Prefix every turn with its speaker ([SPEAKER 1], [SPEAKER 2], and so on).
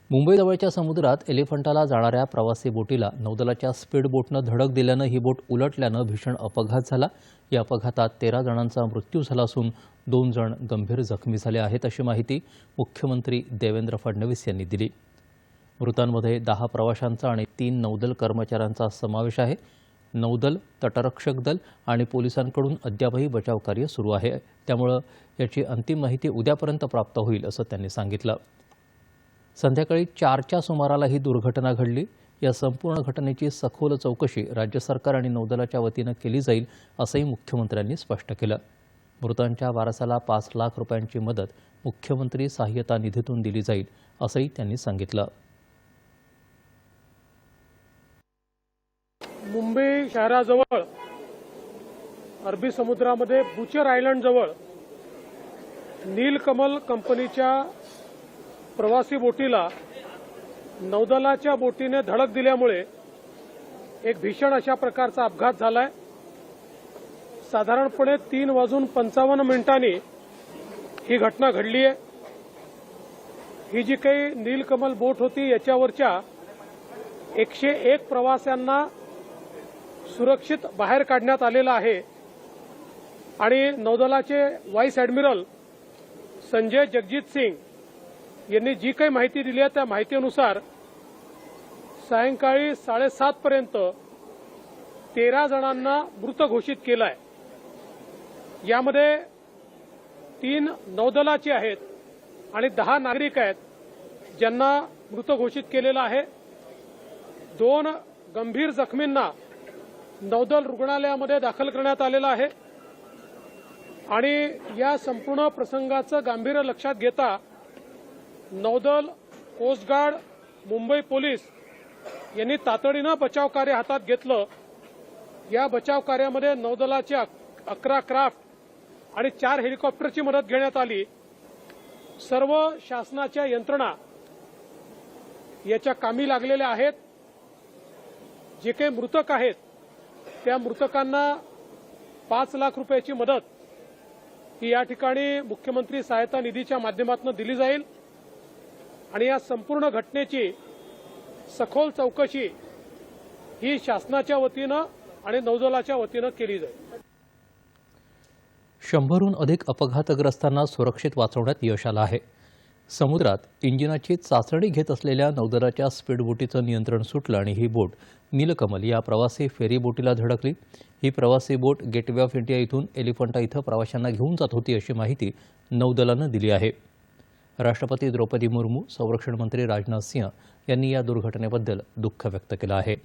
[SPEAKER 1] मुंबईजवळच्या समुद्रात एलिफंटाला जाणाऱ्या प्रवासी बोटीला नौदलाच्या स्पीड बोटनं धडक दिल्यानं ही बोट उलटल्यानं भीषण अपघात झाला। या अपघातात 13 जणांचा मृत्यू झाला असून 2 जण गंभीर जखमी झाले आहेत, अशी माहिती मुख्यमंत्री देवेंद्र फडणवीस यांनी दिली। मृतांमध्ये 10 प्रवाशांचा आणि 3 नौदल कर्मचाऱ्यांचा समावेश आहे। नौदल, तटरक्षक दल आणि पोलिसांकडून अद्यापही बचावकार्य सुरू आहे, त्यामुळे याची अंतिम माहिती उद्यापर्यंत प्राप्त होईल, असं त्यांनी सांगितलं। संध्याकाळी 4च्या सुमाराला ही दुर्घटना घडली। या संपूर्ण घटनेची सखोल चौकशी राज्य सरकार आणि नौदलाच्या वतीनं केली जाईल, असंही मुख्यमंत्र्यांनी स्पष्ट केलं। मृतांच्या वारसाला 5 लाख रुपयांची मदत मुख्यमंत्री सहाय्यता निधीतून दिली जाईल, असंही त्यांनी सांगितलं।
[SPEAKER 2] मुंबई शहराजवळ अरबी समुद्रामध्ये बुचर आयलंड जवळ नीलकमल कंपनीच्या प्रवासी बोटीला नौदलाच्या बोटीने धडक दिल्यामुळे एक भीषण अशा प्रकारचा अपघात झालाय। साधारणपणे 3:55 ही घटना घडली आहे। ही जी काही नीलकमल बोट होती याच्यावरच्या 101 प्रवाशांना सुरक्षित बाहेर काढण्यात आलेलं आहे आणि नौदलाचे व्हाईस ॲडमिरल संजय जगजीत सिंग यांनी जी काही माहिती दिली आहे त्या माहितीनुसार सायंकाळी 7:30 पर्यंत 13 जणांना मृत घोषित केलं आहे। यामध्ये 3 नौदलाचे आहेत आणि 10 नागरिक आहेत, ज्यांना मृत घोषित केलेलं आहे। 2 गंभीर जखमींना नौदल रुग्णालयामध्ये दाखल करण्यात आलेलं आहे आणि या संपूर्ण प्रसंगाचं गांभीर्य लक्षात घेता नौदल, कोस्ट गार्ड, मुंबई पोलीस यांनी तातडीनं बचाव कार्य हातात घेतलं। या बचाव कार्यामध्ये नौदलाच्या 11 क्राफ्ट आणि 4 हेलिकॉप्टरची मदत घेण्यात आली। सर्व शासनाच्या यंत्रणा याच्या कामी लागलेल्या आहेत। जे काही मृतक आहेत त्या मृतकांना 5 लाख रुपयाची मदत ही या ठिकाणी मुख्यमंत्री सहायता निधीच्या माध्यमातून दिली जाईल आणि या संपूर्ण घटनेची सखोल चौकशी ही शासनाच्या वतीनं आणि नौदलाच्या वतीनं केली जाईल।
[SPEAKER 1] 100हून अधिक अपघातग्रस्तांना सुरक्षित वाचवण्यात यश आलं आहे। समुद्रात इंजिनाची चाचणी घेत असलेल्या नौदलाच्या स्पीड बोटीचं नियंत्रण सुटलं आणि ही बोट नीलकमल या प्रवासी फेरी बोटीला धडकली। ही प्रवासी बोट गेटवे ऑफ इंडिया इथून एलिफंटा इथं प्रवाशांना घेऊन जात होती, अशी माहिती नौदलानं दिली आहे। राष्ट्रपती द्रौपदी मुर्मू, संरक्षण मंत्री राजनाथ सिंह यांनी या दुर्घटनेबद्दल दुःख व्यक्त केलं आहे।